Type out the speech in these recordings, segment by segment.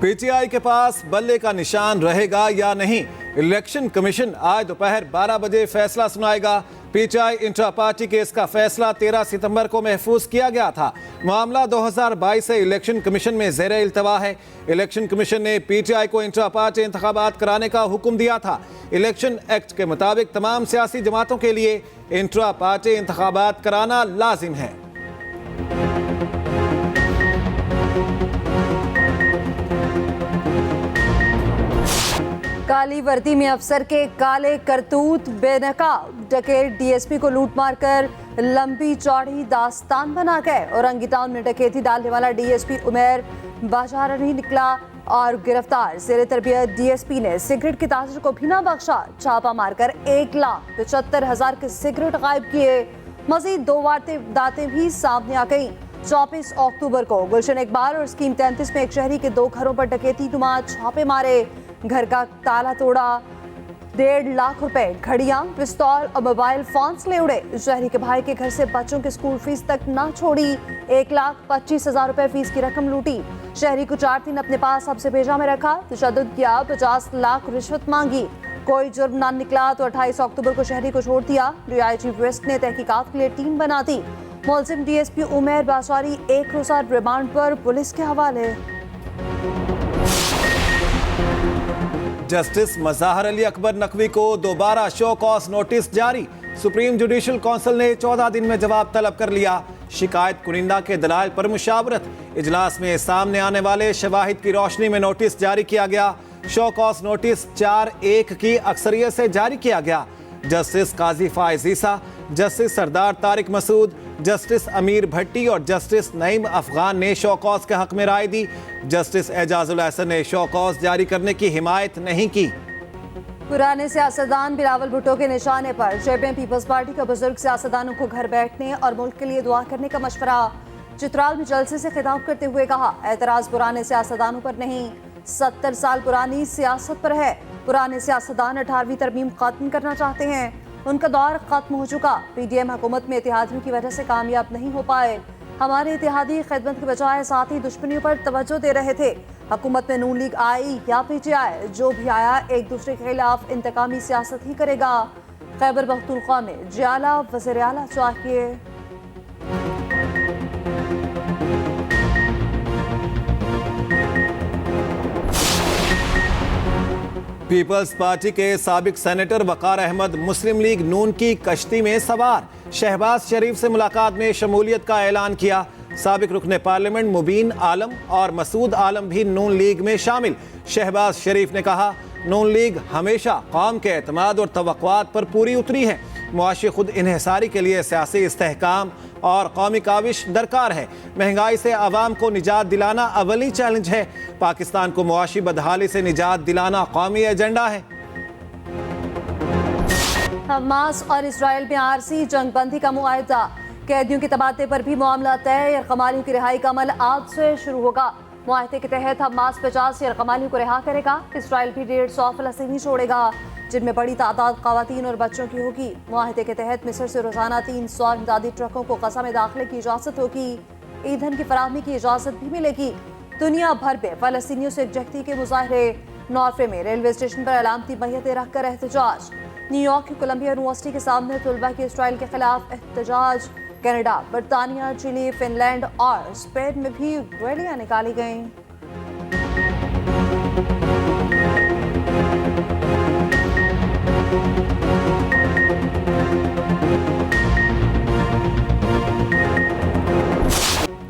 PTI के पास बल्ले का निशान रहेगा या नहीं, इलेक्शन कमीशन आज दोपहर 12 बजे फैसला सुनाएगा। पीटीआई इंट्रा पार्टी केस का फैसला 13 सितंबर को महफूज किया गया था। मामला 2022 से इलेक्शन कमीशन में ज़ेरे इल्तवा है। इलेक्शन कमीशन ने पीटीआई को इंट्रा पार्टी इंतखाबात कराने का हुक्म दिया था। इलेक्शन एक्ट के मुताबिक तमाम सियासी जमातों के लिए इंट्रा पार्टी इंतखाबात कराना लाजिम है। काली वर्दी में अफसर के काले करतूत, बेनकाब डकैत डीएसपी को लूट मारकर लंबी चौड़ी दास्तान बना गए। औरंगी टाउन में डकैती डालने वाला डीएसपी उमेर बाजार नहीं निकला और गिरफ्तार। जेर तरबियत डीएसपी ने सिगरेट के ताजर को भी ना बख्शा। छापा मारकर 1,75,000 के सिगरेट गायब किए। मजीद 2 वारदातें भी सामने आ गई। 24 अक्टूबर को गुलशन इकबाल और स्कीम 33 में एक शहरी के 2 घरों पर डकैती नुमा छापे मारे। घर का ताला तोड़ा, 1.5 लाख रुपए, घड़ियां, पिस्तौल और मोबाइल फोन्स ले उड़े। शहरी के भाई के घर से बच्चों की स्कूल फीस तक ना छोड़ी। 1,25,000 रुपए फीस की रकम लूटी। शहरी को 4 दिन अपने पास सबसे भेजा में रखा, तशद्दुद किया, 50 लाख रिश्वत मांगी। कोई जुर्म ना निकला तो 28 अक्टूबर को शहरी को छोड़ दिया। डीआईजी वेस्ट ने तहकीकात के लिए टीम बना दी। मुलजिम डीएसपी उमेर बासारी 1 रोजा रिमांड पर पुलिस के हवाले। जस्टिस मज़ाहर अली अकबर नकवी को दोबारा शो कॉज नोटिस जारी। सुप्रीम जुडिशल काउंसिल ने 14 दिन में जवाब तलब कर लिया। शिकायत कुनिंदा के दलाइल पर मुशावरत। इजलास में सामने आने वाले शवाहिद की रोशनी में नोटिस जारी किया गया। शो कॉज नोटिस 4-1 की अक्सरियत से जारी किया गया। जस्टिस काजी फाइज ईसा, जस्टिस सरदार तारिक मसूद, जस्टिस अमीर भट्टी और जस्टिस नईम अफगान ने शो कॉज के हक में राय दी। जस्टिस एजाजुल अहसन ने शो कॉज जारी करने की हिमायत नहीं की। पुराने सियासतदान बिलावल भुट्टो के निशाने पर चैंपियन पीपल्स पार्टी के बुजुर्ग सियासतदानों को घर बैठने और मुल्क के लिए दुआ करने का मशवरा। चित्राल में जलसे से खिताब करते हुए कहा, एतराज पुराने सियासतदानों पर नहीं, 70 साल पुरानी सियासत पर है। पुराने सियासतदान 18वीं तरमीम खत्म करना चाहते हैं। उनका दौर खत्म हो चुका। पीडीएम हुकूमत में इत्तेहादियों की वजह से कामयाब नहीं हो पाए। हमारे इत्तेहादी खिदमत के बजाय साथी दुश्मनियों पर तवज्जो दे रहे थे। हुकूमत में नून लीग आई या पीटीआई, जो भी आया एक दूसरे के खिलाफ इंतकामी सियासत ही करेगा। खैबर पख्तूनख्वा में जियाला वज़ीर आला चाहिए। पीपल्स पार्टी के साबिक सेनेटर वकार अहमद मुस्लिम लीग नून की कश्ती में सवार। शहबाज शरीफ से मुलाकात में शमूलियत का ऐलान किया। साबिक रुकने पार्लियामेंट मुबीन आलम और मसूद आलम भी नून लीग में शामिल। शहबाज शरीफ ने कहा, नून लीग हमेशा कौम के एतमाद और तवक्कुआत पर पूरी उतरी है। मुआशी खुद इन्हिसारी के लिए सियासी इस्तेहकाम और कौमी काविश दरकार है। महंगाई से आवाम को निजात दिलाना अवली चैलेंज है। पाकिस्तान को मुआशी बदहाली से निजात दिलाना कौमी एजेंडा है। हमास और इसराइल में आरसी जंगबंदी का मुआहदा। कैदियों के तबादले पर भी मामला तय। यरगमालियों की रिहाई का अमल आज से शुरू होगा। मुआहदे के तहत हमास 50 यरगमालियों को रिहा करेगा। इसराइल भी 150 फलस्तीनी छोड़ेगा, जिनमें बड़ी तादाद खवातीन और बच्चों की होगी। मुआहदे के तहत मिस्र से रोजाना 300 इमदादी ट्रकों को गजा में दाखिले की इजाजत होगी। ईंधन की फराहमी की इजाजत भी मिलेगी। दुनिया भर में फलस्तीनियों से यकजहती के मुजाहरे। नॉर्वे में रेलवे स्टेशन पर अलामती मैयतें रखकर एहतजाज। न्यूयॉर्क की कोलंबिया यूनिवर्सिटी के सामने तुलबा की इसराइल के खिलाफ एहतजाज। कनाडा, बरतानिया, चिली, फिनलैंड और स्पेन में भी रैलियां निकाली गईं।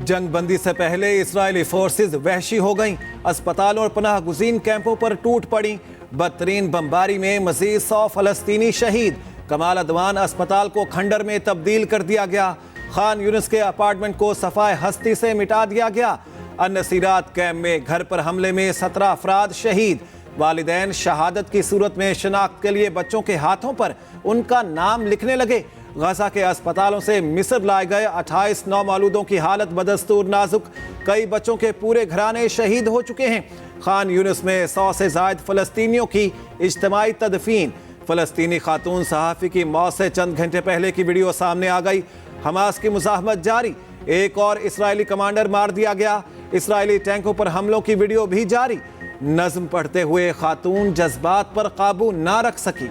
जंगबंदी से पहले इस्राएली फोर्सेस वहशी हो गईं। अस्पतालों और पनाह गुज़ीन कैंपों पर टूट पड़ी। बदतरीन बमबारी में मजीद 100 फलस्तीनी शहीद। कमाल अदवान अस्पताल को खंडर में तब्दील कर दिया गया। खान यूनिस के अपार्टमेंट को सफाए हस्ती से मिटा दिया गया। अन-नसीरात कैंप में घर पर हमले में 17 अफराद शहीद। वालिदैन शहादत की सूरत में शनाख्त के लिए बच्चों के हाथों पर उनका नाम लिखने लगे। गजा के अस्पतालों से मिस्र लाए गए 28 नौमौलूदों की हालत बदस्तूर नाजुक। कई बच्चों के पूरे घराने शहीद हो चुके हैं। खान यूनिस में 100 से ज़ायद फलस्तीनियों की इज्तिमाई तदफीन। फलस्तीनी खातून सहाफ़ी की मौत से चंद घंटे पहले की वीडियो सामने आ गई। हमास की मुज़ाहमत जारी। एक और इस्राएली कमांडर मार दिया गया। इसराइली टैंकों पर हमलों की वीडियो भी जारी। नज्म पढ़ते हुए खातून जज्बात पर काबू ना रख सकी।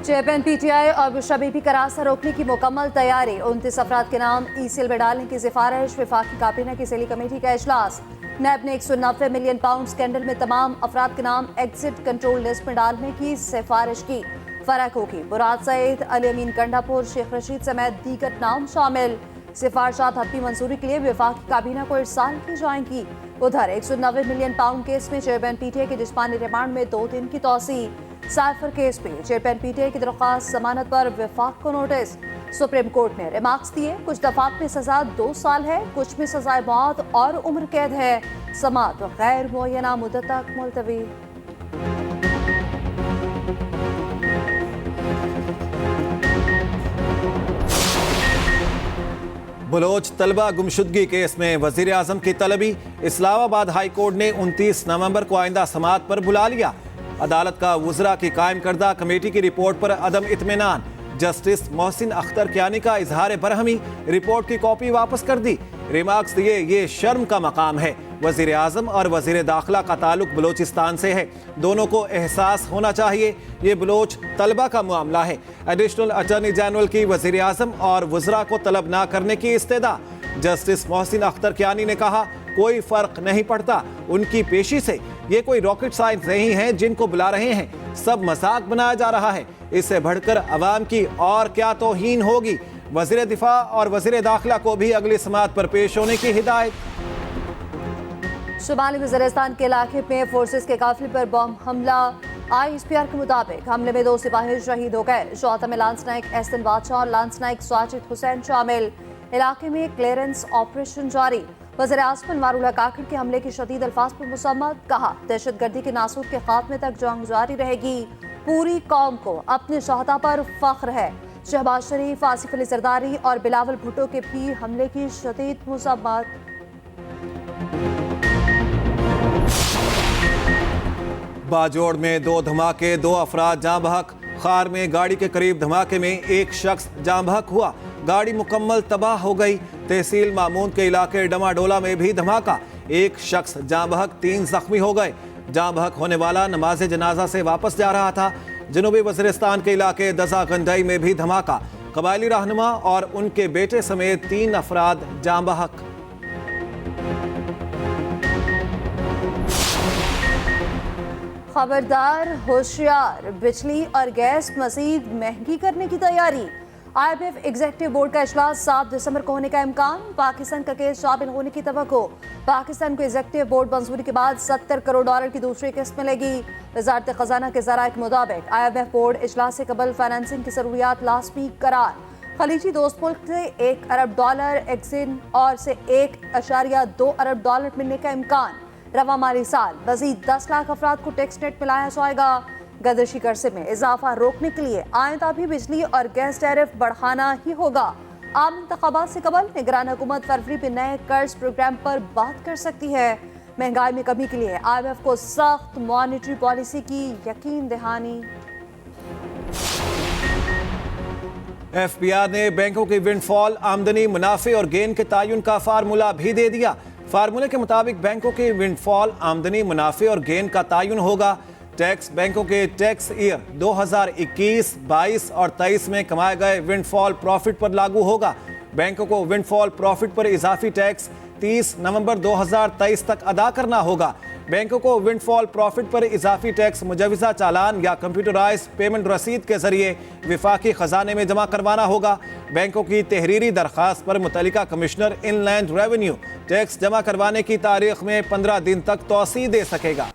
चेयरमैन पीटीआई और बुशरा बीबी का रास्ता रोकने की मुकम्मल तैयारी। 29 अफराद के नाम ईसीएल में डालने की सिफारिश। वफाकी काबीना की सेली कमेटी का इजलास। नैब ने 190 मिलियन पाउंड स्कैंडल में तमाम अफराद के नाम एग्जिट कंट्रोल लिस्ट में डालने की सिफारिश की। फराक होगी मुराद सईद, अली अमीन गंडापुर, शेख रशीद समेत दीगर नाम शामिल। सिफारिशात हतमी मंजूरी के लिए वफाकी काबीना को इरसाल की जाएंगी। उधर 190 मिलियन पाउंड केस में चेयरमैन पीटीआई के जिस्मानी रिमांड में 2 दिन की तोसी। साइफर केस में चेयरमैन पीटीआई की दरख्वास्त जमानत पर वफाक को नोटिस। सुप्रीम कोर्ट ने रिमार्क्स दिए। कुछ दफात में सजा 2 साल है, कुछ में सजाए मौत और उम्र कैद है। समाअत गैर मुअय्यना मुद्दत तक मुलतवी। बलोच तलबा गुमशुदगी केस में वजीर आजम की तलबी। इस्लामाबाद हाई कोर्ट ने 29 नवंबर को आइंदा समाअत पर बुला लिया। अदालत का वुज़रा की कायम करदा कमेटी की रिपोर्ट पर अदम इत्मीनान। जस्टिस मोहसिन अख्तर कियानी का इजहार बरहमी। रिपोर्ट की कॉपी वापस कर दी। रिमार्क्स दिए, ये शर्म का मकाम है। वजीर आजम और वजीर दाखिला का ताल्लुक बलोचिस्तान से है। दोनों को एहसास होना चाहिए ये बलोच तलबा का मामला है। एडिशनल अटॉर्नी जनरल की वजीर आजम और वुज़रा को तलब ना करने की इस्तेदा। जस्टिस मोहसिन अख्तर कियानी ने कहा, कोई फर्क नहीं पड़ता उनकी पेशी से। ये कोई रॉकेट साइंस नहीं है जिनको बुला रहे हैं। सब मजाक बनाया जा रहा है। इससे बढ़कर अवाम की और क्या तौहीन होगी। वजीर दिफा और वजीर दाखिला को भी अगली समाअत पर पेश होने की हिदायत। शुमाली वज़ीरिस्तान के इलाके में फोर्सेस के काफिले पर बम हमला। ISPR के मुताबिक हमले में 2 सिपाही शहीद हो गए। शोहदा में लांस नाइक एहसन बादशाह और लांस नाइक साजिद हुसैन शामिल। इलाके में क्लियरेंस ऑपरेशन जारी। वज़ीर आज़म अनवारुल्लाह काकड़ के हमले की शदीद अल्फाज पर मुसम्मत। कहा, दहशतगर्दी के नासूर के खात्मे तक जंग जारी रहेगी। पूरी कौम को अपने शहदा पर फख्र है। शहबाज शरीफ, आसिफ अली जरदारी और बिलावल भुट्टो के भी हमले की शदीद मुसम्मत। बाजोड़ में 2 धमाके, 2 अफराद जाँ बहक। खार में गाड़ी के करीब धमाके में एक शख्स जाँ बहक हुआ। गाड़ी मुकम्मल तबाह हो गई। तहसील मामून के इलाके डमाडोला में भी धमाका। एक शख्स जाँ बहक, 3 जख्मी हो गए। जाँ बहक होने वाला नमाज जनाजा से वापस जा रहा था। जनूबी वज़ीरिस्तान के इलाके दजा गंडई में भी धमाका। कबायली रहनुमा और उनके बेटे समेत 3 अफराद जाँ बहक। खबरदार, होशियार, बिजली और गैस मजीद महंगी करने की तैयारी। IMF एग्जीक्यूटिव बोर्ड का इजलास 7 दिसंबर को होने का इम्कान। पाकिस्तान का केस शामिल होने की तवक्को। पाकिस्तान को एग्जीक्यूटिव बोर्ड मंजूरी के बाद $70 करोड़ की दूसरी किस्त मिलेगी। वजारत खजाना के ज़राए के मुताबिक IMF बोर्ड इजलास से कबल फाइनेंसिंग की जरूरियात लाजमी करार। खलीजी दोस्त मुल्क से $1 अरब, एक्सिन और से $1.2 अरब मिलने का इम्कान। रवा माली साल मजीद 10 लाख अफराद को टैक्स नेट मिलाया जाएगा। गर्दिशी कर्जे में इजाफा रोकने के लिए आइंदा भी बिजली और गैस टैरिफ बढ़ाना ही होगा। आम इंतखाबात से कबल निगरान हुकूमत फरवरी में नए कर्ज प्रोग्राम पर बात कर सकती है। महंगाई में कमी के लिए IMF को सख्त मॉनेटरी पॉलिसी की यकीन दहानी। FBI ने बैंकों की विंडफॉल, आमदनी, मुनाफे और गेन के तायुन का फार्मूला भी दे दिया। फार्मूले के मुताबिक बैंकों के विंडफॉल, आमदनी, मुनाफे और गेन का तायुन होगा। टैक्स बैंकों के टैक्स ईयर 2021, 22 और 23 में कमाए गए विंडफॉल प्रॉफिट पर लागू होगा। बैंकों को विंडफॉल प्रॉफिट पर इजाफी टैक्स 30 नवंबर 2023 तक अदा करना होगा। बैंकों को विंडफॉल प्रॉफिट पर इजाफी टैक्स मुजवजा चालान या कंप्यूटराइज पेमेंट रसीद के जरिए विफाकी खजाने में जमा करवाना होगा। बैंकों की तहरीरी दरख्वास्त पर मुतल्लिका कमिश्नर इनलैंड रेवेन्यू टैक्स जमा करवाने की तारीख में 15 दिन तक तौसी दे सकेगा।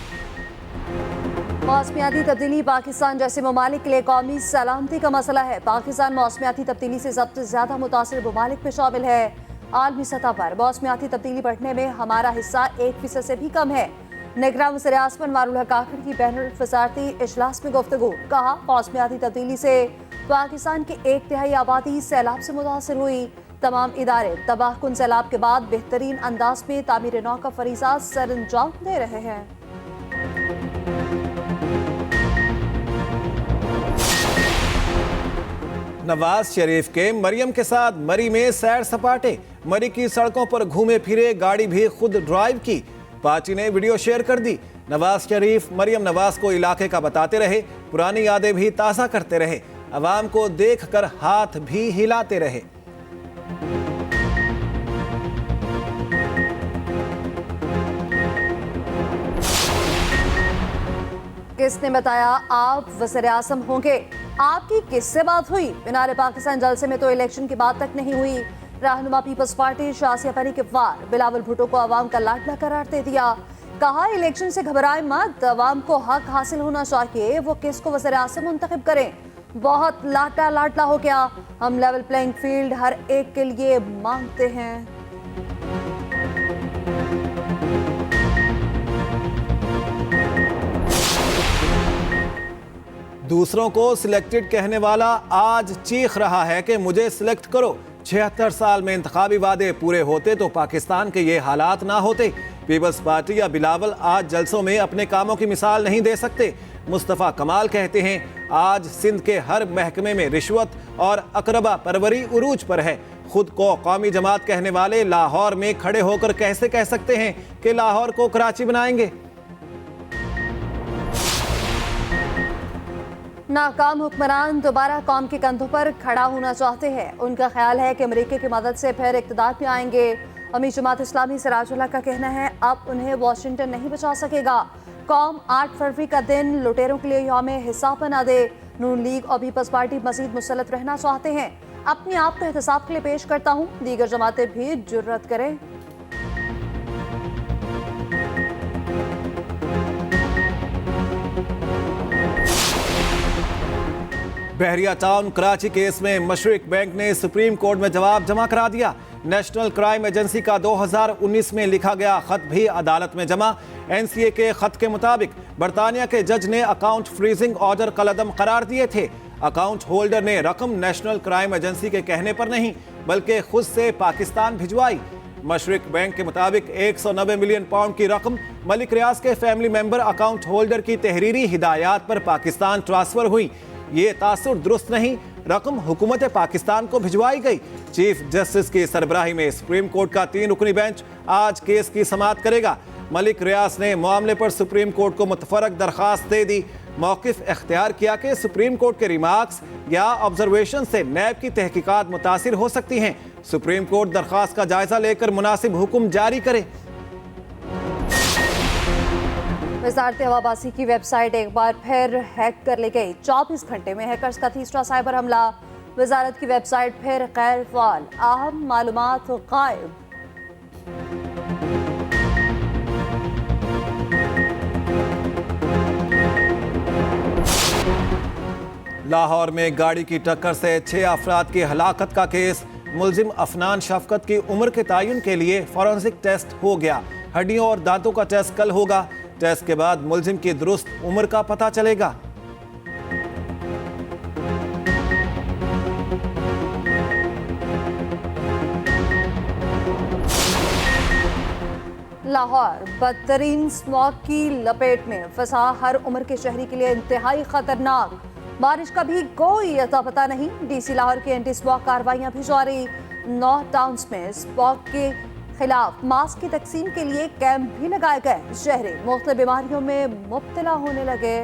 मौसमियाती तब्दीली पाकिस्तान जैसे ममालिक के लिए कौमी सलामती का मसला है। पाकिस्तान मौसमियाती तब्दीली से सबसे ज्यादा मुतासिर ममालिक में शामिल है। आलमी सतह पर मौसमियाती तब्दीली बढ़ने में हमारा हिस्सा 1% से भी कम है। निगरान वज़ीर आज़म अनवारुल्लाह काकड़ की बैनुल वज़ारती इजलास में गुफ्तगू। कहा, मौसमियाती तब्दीली से पाकिस्तान की 1/3 आबादी सैलाब से मुतासिर हुई। तमाम इदारे तबाहकुन सैलाब के बाद बेहतरीन अंदाज में तामीर नौ का फरीजा सर अंजाम दे रहे हैं। नवाज शरीफ के मरियम के साथ मरी में सैर सपाटे, मरी की सड़कों पर घूमे फिरे, गाड़ी भी खुद ड्राइव की। पाची ने वीडियो शेयर कर दी। नवाज शरीफ मरियम नवाज को इलाके का बताते रहे, पुरानी यादें भी ताज़ा करते रहे, अवाम को देखकर हाथ भी हिलाते रहे। किसने बताया आप वज़ीर-ए-आज़म होंगे? आपकी किससे बात हुई? मीनार पाकिस्तान जलसे में तो इलेक्शन की बात तक नहीं हुई। रहनुमा पीपल्स पार्टी शासिया परी के वार बिलावल भुट्टो को अवाम का लाडला करार दे दिया। कहा इलेक्शन से घबराए मत, अवाम को हक हासिल होना चाहिए, वो किसको वज़ीर-ए-आज़म मुंतखब करें। बहुत लाडला हो गया, हम लेवल प्लेइंग फील्ड हर एक के लिए मांगते हैं। दूसरों को सिलेक्टेड कहने वाला आज चीख रहा है कि मुझे सिलेक्ट करो। 76 साल में इंतखाबी वादे पूरे होते तो पाकिस्तान के ये हालात ना होते। पीपल्स पार्टी या बिलावल आज जलसों में अपने कामों की मिसाल नहीं दे सकते। मुस्तफ़ा कमाल कहते हैं आज सिंध के हर महकमे में रिश्वत और अकरबा परवरी उरूज पर है। खुद को कौमी जमात कहने वाले लाहौर में खड़े होकर कैसे कह सकते हैं कि लाहौर को कराची बनाएंगे। नाकाम हुक्मरान दोबारा कौम के कंधों पर खड़ा होना चाहते हैं। उनका ख्याल है कि अमेरिका की मदद से फिर इक़्तिदार पे आएंगे। अमीर जमात इस्लामी सिराजुल्लाह का कहना है अब उन्हें वाशिंगटन नहीं बचा सकेगा। कौम 8 फरवरी का दिन लुटेरों के लिए यौम हिसाब बना दे। नून लीग और पीपल्स पार्टी मजीद मुसल्लत रहना चाहते हैं। अपने आप को एहतसाब के लिए पेश करता हूँ, दीगर जमातें भी जुर्रत करें। बहरिया टाउन कराची केस में मशरिक बैंक ने सुप्रीम कोर्ट में जवाब जमा करा दिया। नेशनल क्राइम एजेंसी का 2019 में लिखा गया खत भी अदालत में जमा। एनसीए के खत के मुताबिक बरतानिया के जज ने अकाउंट फ्रीजिंग ऑर्डर कलअदम करार दिए थे। अकाउंट होल्डर ने रकम नेशनल क्राइम एजेंसी के कहने पर नहीं बल्कि खुद से पाकिस्तान भिजवाई। मशरिक बैंक के मुताबिक 190 मिलियन पाउंड की रकम मलिक रियाज के फैमिली मेंबर अकाउंट होल्डर की तहरीरी हिदायत पर पाकिस्तान ट्रांसफर हुई। ये तासुर दुरुस्त नहीं, रकम हुकूमत पाकिस्तान को भिजवाई गई। चीफ जस्टिस की सरबराही में सुप्रीम कोर्ट का 3 रुकनी बेंच आज केस की समाअत करेगा। मलिक रियाज ने मामले पर सुप्रीम कोर्ट को मुतफरक दरखास्त दे दी। मौक़िफ़ इख्तियार किया कि सुप्रीम कोर्ट के रिमार्क्स या ऑब्जर्वेशन से नैब की तहकीकात मुतासिर हो सकती हैं। सुप्रीम कोर्ट दरखास्त का जायजा लेकर मुनासिब हुक्म जारी करे। वज़ारत हवाबाजी की वेबसाइट एक बार फिर हैक कर ली गई। 24 घंटे में हैकर्स का तीसरा साइबर हमला। वज़ारत की वेबसाइट फिर गैर फ़ाल, अहम मालूमात गायब। लाहौर में गाड़ी की टक्कर से 6 अफराद की हलाकत का केस। मुलजिम अफनान शफकत की उम्र के तयन के लिए फॉरेंसिक टेस्ट हो गया। हड्डियों और दांतों का टेस्ट कल होगा। टेस्ट के बाद मुलजिम की दुरुस्त उम्र का पता चलेगा। लाहौर बदतरीन स्मॉग की लपेट में फंसा, हर उम्र के शहरी के लिए इंतहाई खतरनाक। बारिश का भी कोई अता पता नहीं। डीसी लाहौर की एंटी स्मॉग कार्रवाइयां भी जारी। 9 टाउन्स में स्मॉग के खिलाफ मास्क की तकसीम के लिए कैंप भी लगाए गए। शहरी मुख्तलिफ बीमारियों में मुब्तला होने लगे।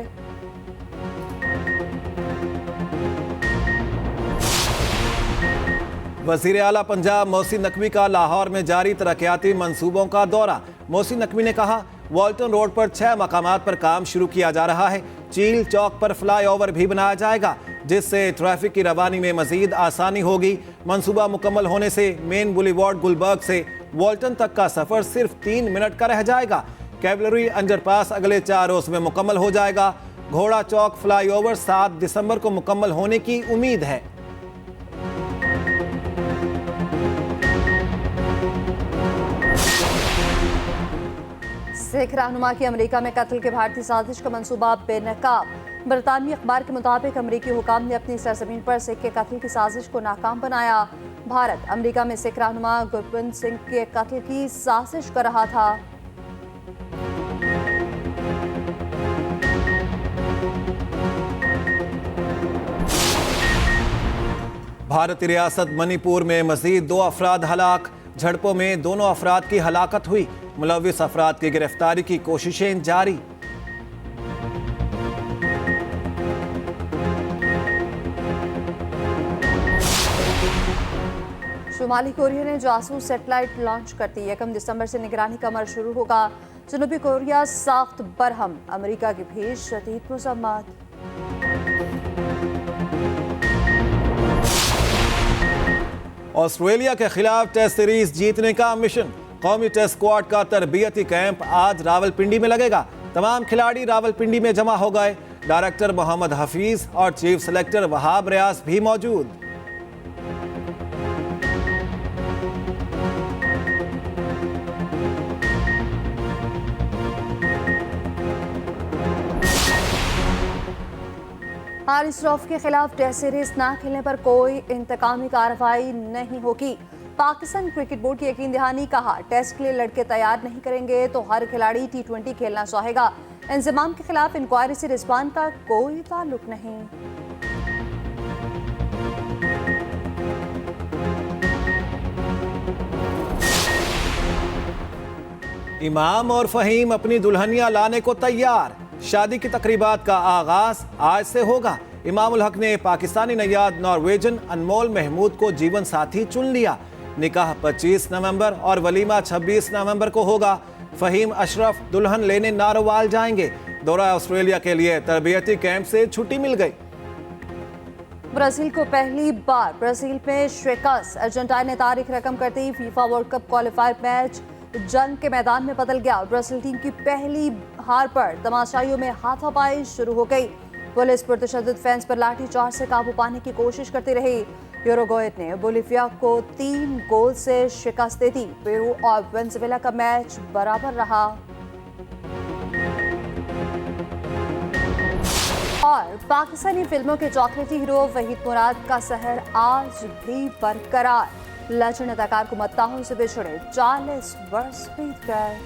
वज़ीर आला पंजाब मोहसिन नकवी का लाहौर में जारी तरक्याती मंसूबों का दौरा। मोहसिन नकवी ने कहा वॉल्टन रोड पर 6 मकामात पर काम शुरू किया जा रहा है। चील चौक पर फ्लाईओवर भी बनाया जाएगा जिससे ट्रैफिक की रवानी में मजीद आसानी होगी। मंसूबा मुकम्मल होने से मेन बुलीवार्ड गुलबर्ग से वॉल्टन तक का सफर सिर्फ 3 मिनट का रह जाएगा। कैवलरी अंडरपास अगले 4 रोज में मुकम्मल हो जाएगा। घोड़ा चौक फ्लाईओवर 7 दिसंबर को मुकम्मल होने की उम्मीद है। सिख रहनुमा की अमेरिका में कत्ल के भारतीय साजिश का मंसूबा बेनकाब। बरतानवी अखबार के मुताबिक अमेरिकी हुकाम ने अपनी सरजमीन पर सिख के कत्ल की साजिश को नाकाम बनाया। भारत अमेरिका में सिख रहनुमा गुरबंद सिंह के कत्ल की साजिश कर रहा था। भारतीय रियासत मणिपुर में मजीद 2 अफराद हलाक। झड़पों में दोनों अफराद की हलाकत हुई। मुलविस अफराद की गिरफ्तारी की कोशिशें जारी। शुमाली कोरिया ने जासूस सैटेलाइट लॉन्च कर दी। 1 दिसंबर से निगरानी का अमल शुरू होगा। जनूबी कोरिया साख्त बरहम, अमेरिका की भी शदीद मज़म्मत। ऑस्ट्रेलिया के खिलाफ टेस्ट सीरीज जीतने का मिशन। कौमी टेस्ट स्क्वाड का तरबियती कैंप आज रावलपिंडी में लगेगा। तमाम खिलाड़ी रावलपिंडी में जमा हो गए। डायरेक्टर मोहम्मद हफीज और चीफ सेलेक्टर वहाब रियाज भी मौजूद। हारिस रऊफ के खिलाफ टेस्ट सीरीज न खेलने पर कोई इंतकामी कार्रवाई नहीं होगी। पाकिस्तान क्रिकेट बोर्ड की यकीन दहानी। कहा, टेस्ट के लिए लड़के तैयार नहीं करेंगे तो हर खिलाड़ी T20 खेलना चाहेगा। इंजमाम के खिलाफ इंक्वायरी से रिजवान का कोई ताल्लुक नहीं। इमाम और फहीम अपनी दुल्हनियां लाने को तैयार। शादी की तकरीबात का आगाज आज से होगा। इमाम उल हक ने पाकिस्तानी नैयाद नॉर्वेजन अनमोल महमूद को जीवन साथी चुन लिया। निकाह 25 नवंबर और वलीमा 26 नवंबर को होगा। फहीम अशरफ दुल्हन लेने नारोवाल जाएंगे। दौरा ऑस्ट्रेलिया के लिए तरबियती कैंप से छुट्टी मिल गई। ब्राजील को पहली बार ब्राजील में शिकस्त। अर्जेंटीना ने तारीख रकम करती। FIFA world cup qualifier match जंग के मैदान में बदल गया। ब्राजील टीम की पहली हार पर तमाशाइयों में हाथापाई शुरू हो गई। पुलिस पुरतशद्दुद फैंस पर लाठीचार्ज से काबू पाने की कोशिश करती रही। यूरुग्वे ने बोलिविया को 3 गोल से शिकस्त दे दी। पेरू और वेनेजुएला का मैच बराबर रहा। और पाकिस्तानी फिल्मों के चॉकलेटी हीरो वहीद मुराद का सहर आज भी बरकरार। लेजेंड अदाकार को मत्ताहों से बिछड़े 40 वर्ष बीत गए।